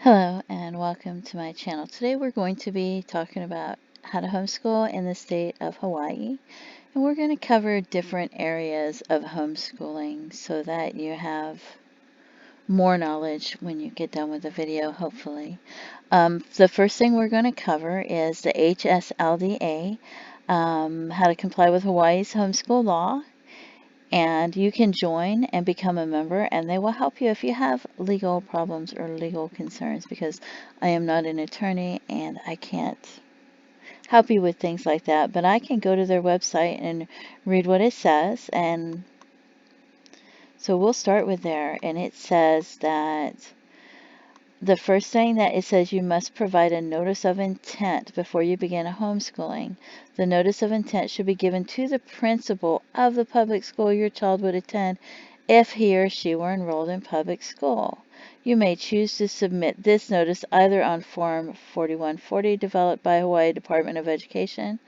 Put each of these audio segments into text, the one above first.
Hello and welcome to my channel. Today we're going to be talking about how to homeschool in the state of Hawaii, and we're going to cover different areas of homeschooling so that you have more knowledge when you get done with the video, hopefully. The first thing we're going to cover is the HSLDA, how to comply with Hawaii's homeschool law. And you can join and become a member, and they will help you if you have legal problems or legal concerns, because I am not an attorney and I can't help you with things like that. But I can go to their website and read what it says. And so we'll start with there. And it says that the first thing that it says, you must provide a notice of intent before you begin a homeschooling. The notice of intent should be given to the principal of the public school your child would attend if he or she were enrolled in public school. You may choose to submit this notice either on Form 4140 developed by Hawaii Department of Education,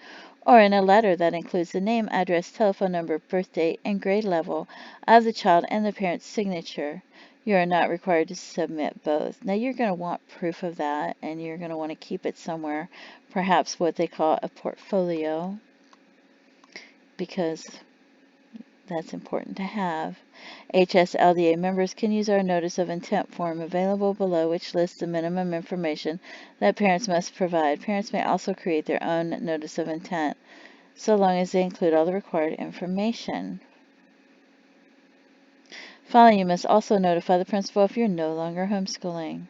or in a letter that includes the name, address, telephone number, birth date, and grade level of the child and the parent's signature. You are not required to submit both. Now you're going to want proof of that, and you're going to want to keep it somewhere, perhaps what they call a portfolio, because that's important to have. HSLDA members can use our Notice of Intent form available below, which lists the minimum information that parents must provide. Parents may also create their own Notice of Intent, so long as they include all the required information. Finally, you must also notify the principal if you're no longer homeschooling.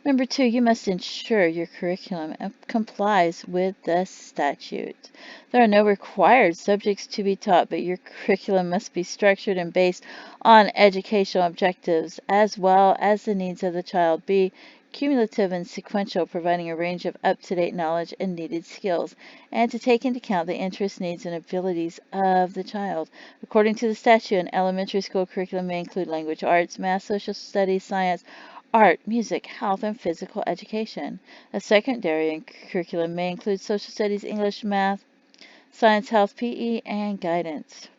Number 2, you must ensure your curriculum complies with the statute. There are no required subjects to be taught, but your curriculum must be structured and based on educational objectives as well as the needs of the child. Be cumulative and sequential, providing a range of up-to-date knowledge and needed skills, and to take into account the interests, needs, and abilities of the child. According to the statute, an elementary school curriculum may include language arts, math, social studies, science, art, music, health, and physical education. A secondary curriculum may include social studies, English, math, science, health, PE, and guidance.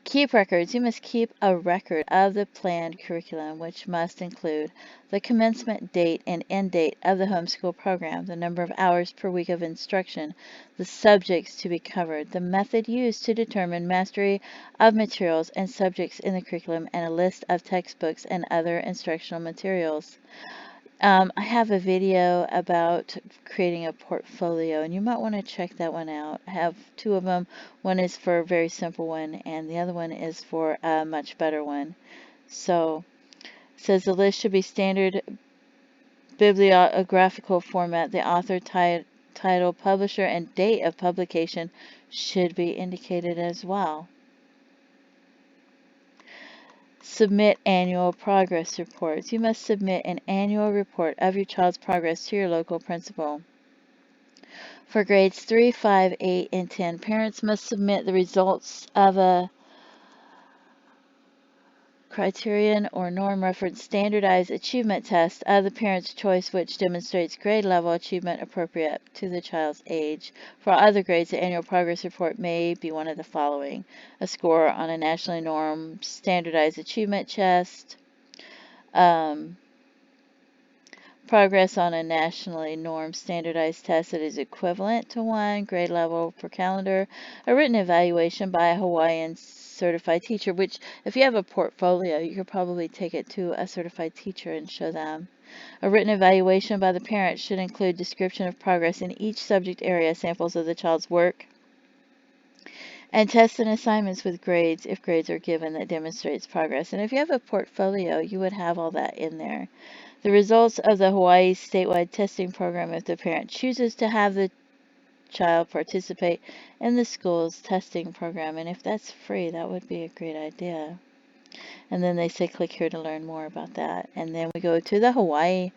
Keep records. You must keep a record of the planned curriculum, which must include the commencement date and end date of the homeschool program, the number of hours per week of instruction, the subjects to be covered, the method used to determine mastery of materials and subjects in the curriculum, and a list of textbooks and other instructional materials. I have a video about creating a portfolio, and you might want to check that one out. I have two of them. One is for a very simple one, and the other one is for a much better one. So, it says the list should be standard bibliographical format. The author, title, publisher, and date of publication should be indicated as well. Submit annual progress reports. You must submit an annual report of your child's progress to your local principal. For grades 3, 5, 8, and 10, parents must submit the results of a criterion or norm reference standardized achievement test of the parent's choice, which demonstrates grade level achievement appropriate to the child's age. For other grades, the annual progress report may be one of the following: a score on a nationally normed standardized achievement test, progress on a nationally normed standardized test that is equivalent to 1 grade level per calendar, a written evaluation by a Hawaiian certified teacher, which if you have a portfolio, you could probably take it to a certified teacher and show them. A written evaluation by the parent should include description of progress in each subject area, samples of the child's work, and tests and assignments with grades, if grades are given, that demonstrates progress. And if you have a portfolio, you would have all that in there. The results of the Hawaii statewide testing program, if the parent chooses to have the child participate in the school's testing program. And if that's free, that would be a great idea. And then they say click here to learn more about that. And then we go to the Hawaii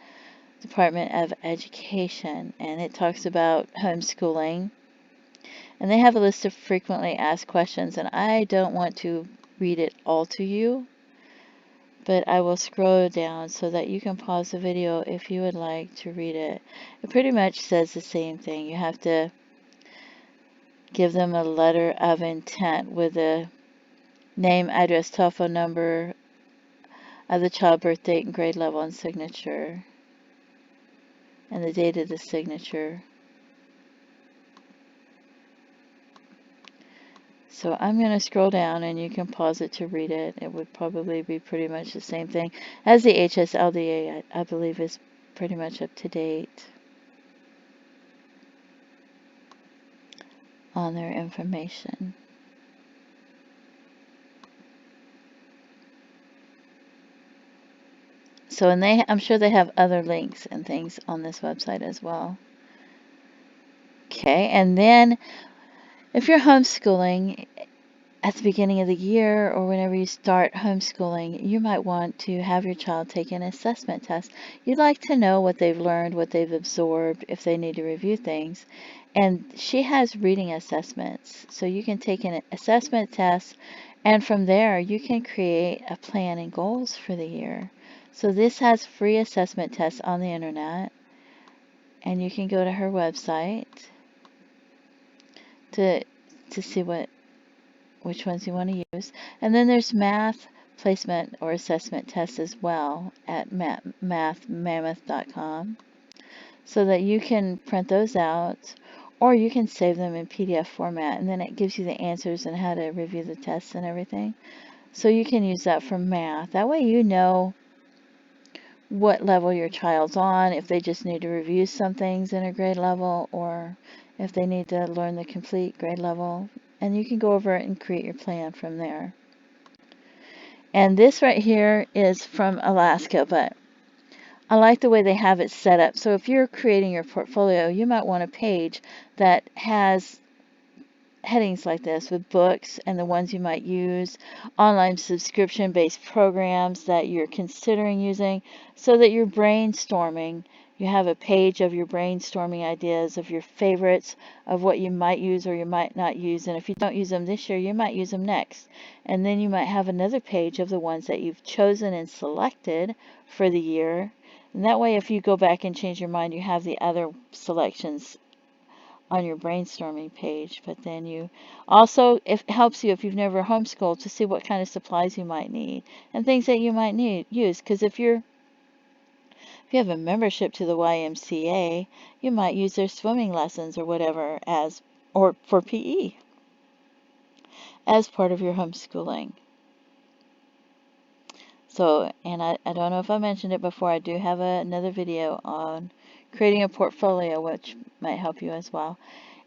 Department of Education, and it talks about homeschooling. And they have a list of frequently asked questions, and I don't want to read it all to you, but I will scroll down so that you can pause the video if you would like to read it. It pretty much says the same thing. You have to give them a letter of intent with a name, address, telephone number the child birth date and grade level and signature, and the date of the signature. So I'm going to scroll down, and you can pause it to read it. It would probably be pretty much the same thing as the HSLDA, I believe, is pretty much up to date on their information. So, and I'm sure they have other links and things on this website as well. Okay, and then if you're homeschooling at the beginning of the year or whenever you start homeschooling, you might want to have your child take an assessment test. You'd like to know what they've learned, what they've absorbed, if they need to review things. And she has reading assessments, so you can take an assessment test, and from there you can create a plan and goals for the year. So this has free assessment tests on the internet, and you can go to her website to see which ones you want to use. And then there's math placement or assessment tests as well at mathmammoth.com, so that you can print those out, or you can save them in PDF format, and then it gives you the answers and how to review the tests and everything. So you can use that for math. That way you know what level your child's on, if they just need to review some things in a grade level, or if they need to learn the complete grade level. And you can go over it and create your plan from there. And this right here is from Alaska, but I like the way they have it set up. So if you're creating your portfolio, you might want a page that has headings like this with books and the ones you might use, online subscription-based programs that you're considering using, so that you're brainstorming. You have a page of your brainstorming ideas, of your favorites, of what you might use or you might not use. And if you don't use them this year, you might use them next. And then you might have another page of the ones that you've chosen and selected for the year. And that way, if you go back and change your mind, you have the other selections on your brainstorming page. But then you also, it helps you if you've never homeschooled to see what kind of supplies you might need and things that you might need use. Because if you have a membership to the YMCA, you might use their swimming lessons or whatever or for PE as part of your homeschooling. So, and I don't know if I mentioned it before, I do have another video on creating a portfolio, which might help you as well.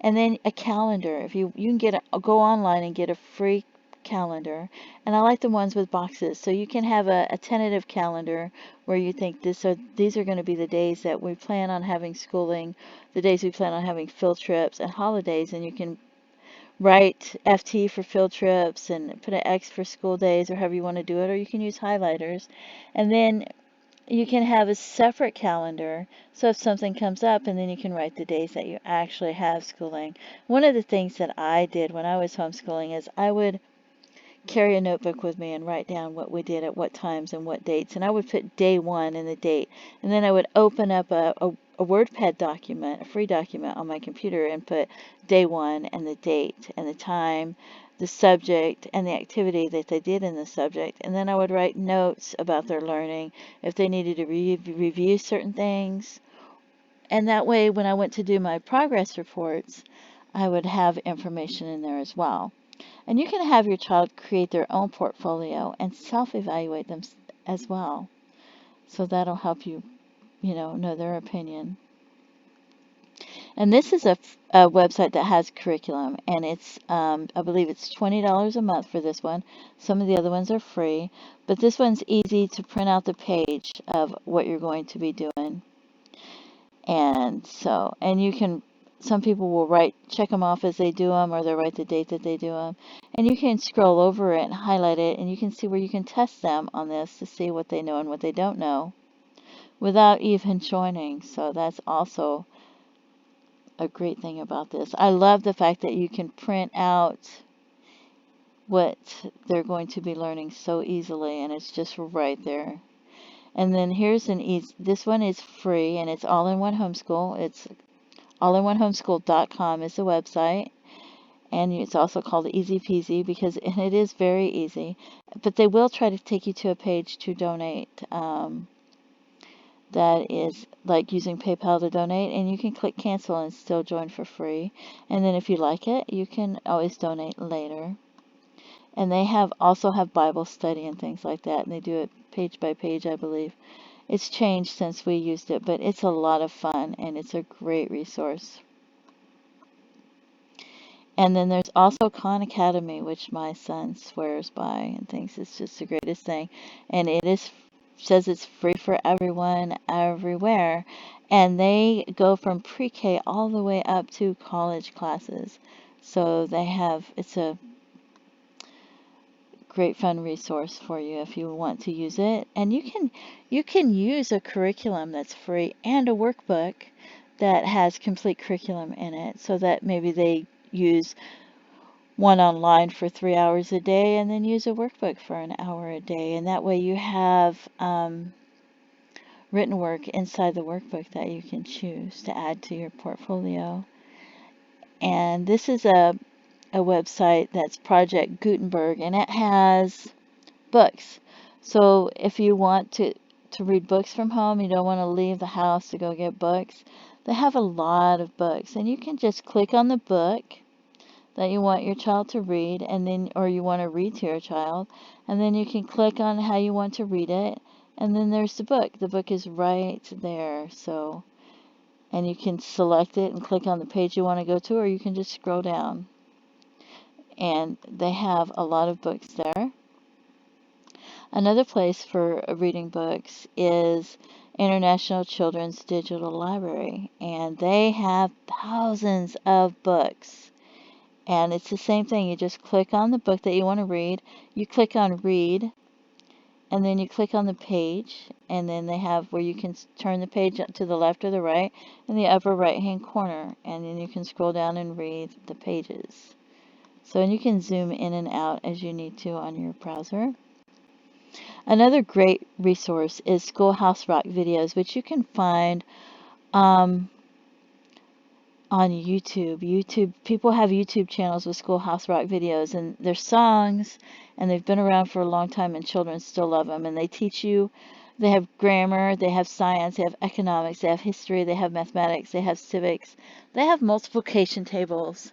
And then a calendar. If you can go online and get a free calendar. And I like the ones with boxes. So you can have a tentative calendar where you think these are going to be the days that we plan on having schooling, the days we plan on having field trips and holidays, and you can write FT for field trips and put an X for school days or however you want to do it, or you can use highlighters. And then you can have a separate calendar, so if something comes up, and then you can write the days that you actually have schooling. One of the things that I did when I was homeschooling is I would carry a notebook with me and write down what we did at what times and what dates, and I would put day one and the date, and then I would open up a WordPad document, a free document on my computer, and put day one and the date and the time, the subject, and the activity that they did in the subject. And then I would write notes about their learning, if they needed to review certain things. And that way, when I went to do my progress reports, I would have information in there as well. And you can have your child create their own portfolio and self-evaluate them as well. So that'll help you, know their opinion. And this is a website that has curriculum, and it's, I believe it's $20 a month for this one. Some of the other ones are free, but this one's easy to print out the page of what you're going to be doing. And so, and you can, some people will check them off as they do them, or they'll write the date that they do them. And you can scroll over it and highlight it, and you can see where you can test them on this to see what they know and what they don't know without even joining. So that's also a great thing about this. I love the fact that you can print out what they're going to be learning so easily, and it's just right there. And then here's this one is free, and it's all in OneHomeschool. It's allinoneHomeschool.com is the website. And it's also called Easy Peasy because and it is very easy. But they will try to take you to a page to donate. That is like using PayPal to donate, and you can click cancel and still join for free. And then if you like it, you can always donate later. And they also have Bible study and things like that, and they do it page by page, I believe. It's changed since we used it, but it's a lot of fun, and it's a great resource. And then there's also Khan Academy, which my son swears by and thinks it's just the greatest thing. And says it's free for everyone, everywhere. And they go from pre-K all the way up to college classes. So it's a great fun resource for you if you want to use it. And you can use a curriculum that's free and a workbook that has complete curriculum in it, so that maybe they use one online for 3 hours a day and then use a workbook for an hour a day. And that way you have written work inside the workbook that you can choose to add to your portfolio. And this is a website that's Project Gutenberg, and it has books. So if you want to read books from home, you don't want to leave the house to go get books, they have a lot of books. And you can just click on the book that you want your child to read, and then or you want to read to your child, and then you can click on how you want to read it, and then there's the book. The book is right there. So, and you can select it and click on the page you want to go to, or you can just scroll down. And they have a lot of books there. Another place for reading books is International Children's Digital Library, and they have thousands of books. And it's the same thing. You just click on the book that you want to read. You click on read, and then you click on the page, and then they have where you can turn the page to the left or the right in the upper right hand corner, and then you can scroll down and read the pages. So, and you can zoom in and out as you need to on your browser. Another great resource is Schoolhouse Rock videos, which you can find on YouTube. People have YouTube channels with Schoolhouse Rock videos, and they're songs, and they've been around for a long time, and children still love them. And they teach you, they have grammar, they have science, they have economics, they have history, they have mathematics, they have civics, they have multiplication tables.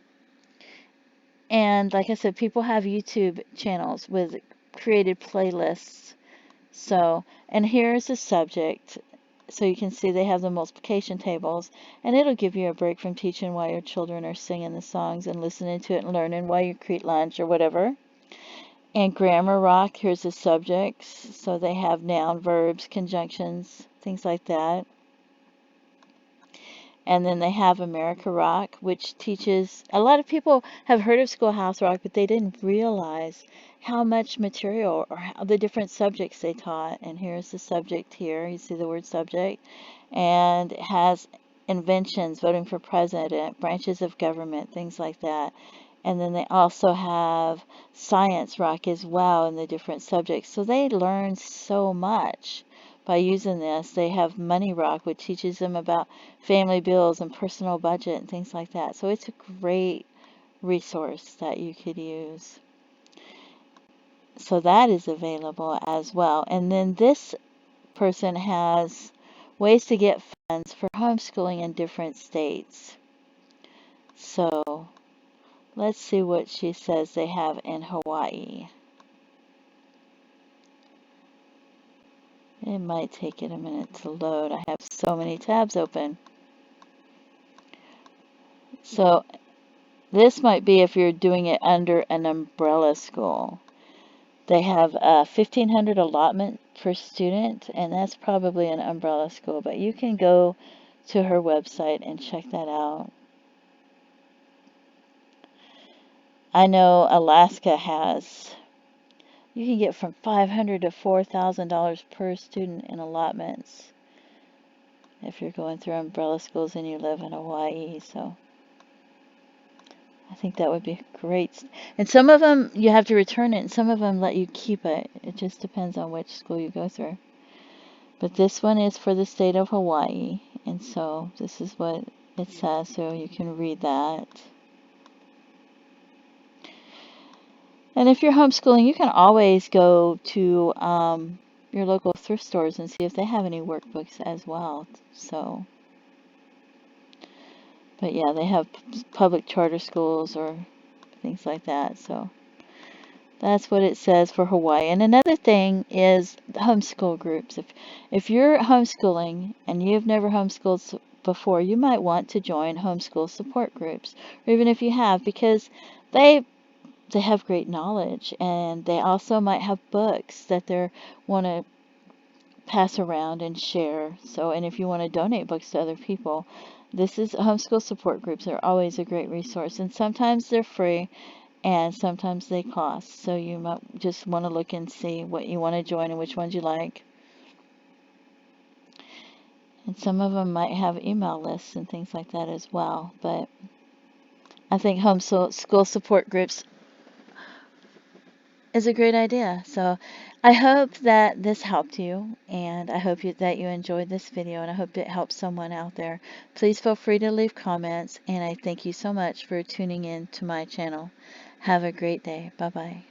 And like I said, people have YouTube channels with created playlists. So, and here's a subject. So you can see they have the multiplication tables, and it'll give you a break from teaching while your children are singing the songs and listening to it and learning while you create lunch or whatever. And Grammar Rock, here's the subjects. So they have noun, verbs, conjunctions, things like that. And then they have America Rock, which teaches, a lot of people have heard of Schoolhouse Rock, but they didn't realize how much material or how the different subjects they taught. And here's the subject here. You see the word subject. And it has inventions, voting for president, branches of government, things like that. And then they also have Science Rock as well in the different subjects. So they learn so much by using this. They have Money Rock, which teaches them about family bills and personal budget and things like that. So it's a great resource that you could use. So that is available as well. And then this person has ways to get funds for homeschooling in different states. So let's see what she says they have in Hawaii. It might take it a minute to load. I have so many tabs open. So this might be if you're doing it under an umbrella school. They have a $1,500 allotment per student, and that's probably an umbrella school, but you can go to her website and check that out. I know Alaska has, you can get from $500 to $4,000 per student in allotments if you're going through umbrella schools and you live in Hawaii. So I think that would be great. And some of them you have to return it, and some of them let you keep it. It just depends on which school you go through. But this one is for the state of Hawaii, and so this is what it says, so you can read that. And if you're homeschooling, you can always go to your local thrift stores and see if they have any workbooks as well. So, but yeah, they have public charter schools or things like that. So that's what it says for Hawaii. And another thing is homeschool groups. If you're homeschooling and you've never homeschooled before, you might want to join homeschool support groups, or even if you have, because they have great knowledge, and they also might have books that they want to pass around and share. So, and if you want to donate books to other people, this is homeschool support groups are always a great resource, and sometimes they're free and sometimes they cost. So you might just want to look and see what you want to join and which ones you like. And some of them might have email lists and things like that as well. But I think homeschool support groups is a great idea. So I hope that this helped you, and I hope that you enjoyed this video, and I hope it helps someone out there. Please feel free to leave comments, and I thank you so much for tuning in to my channel. Have a great day. Bye-bye.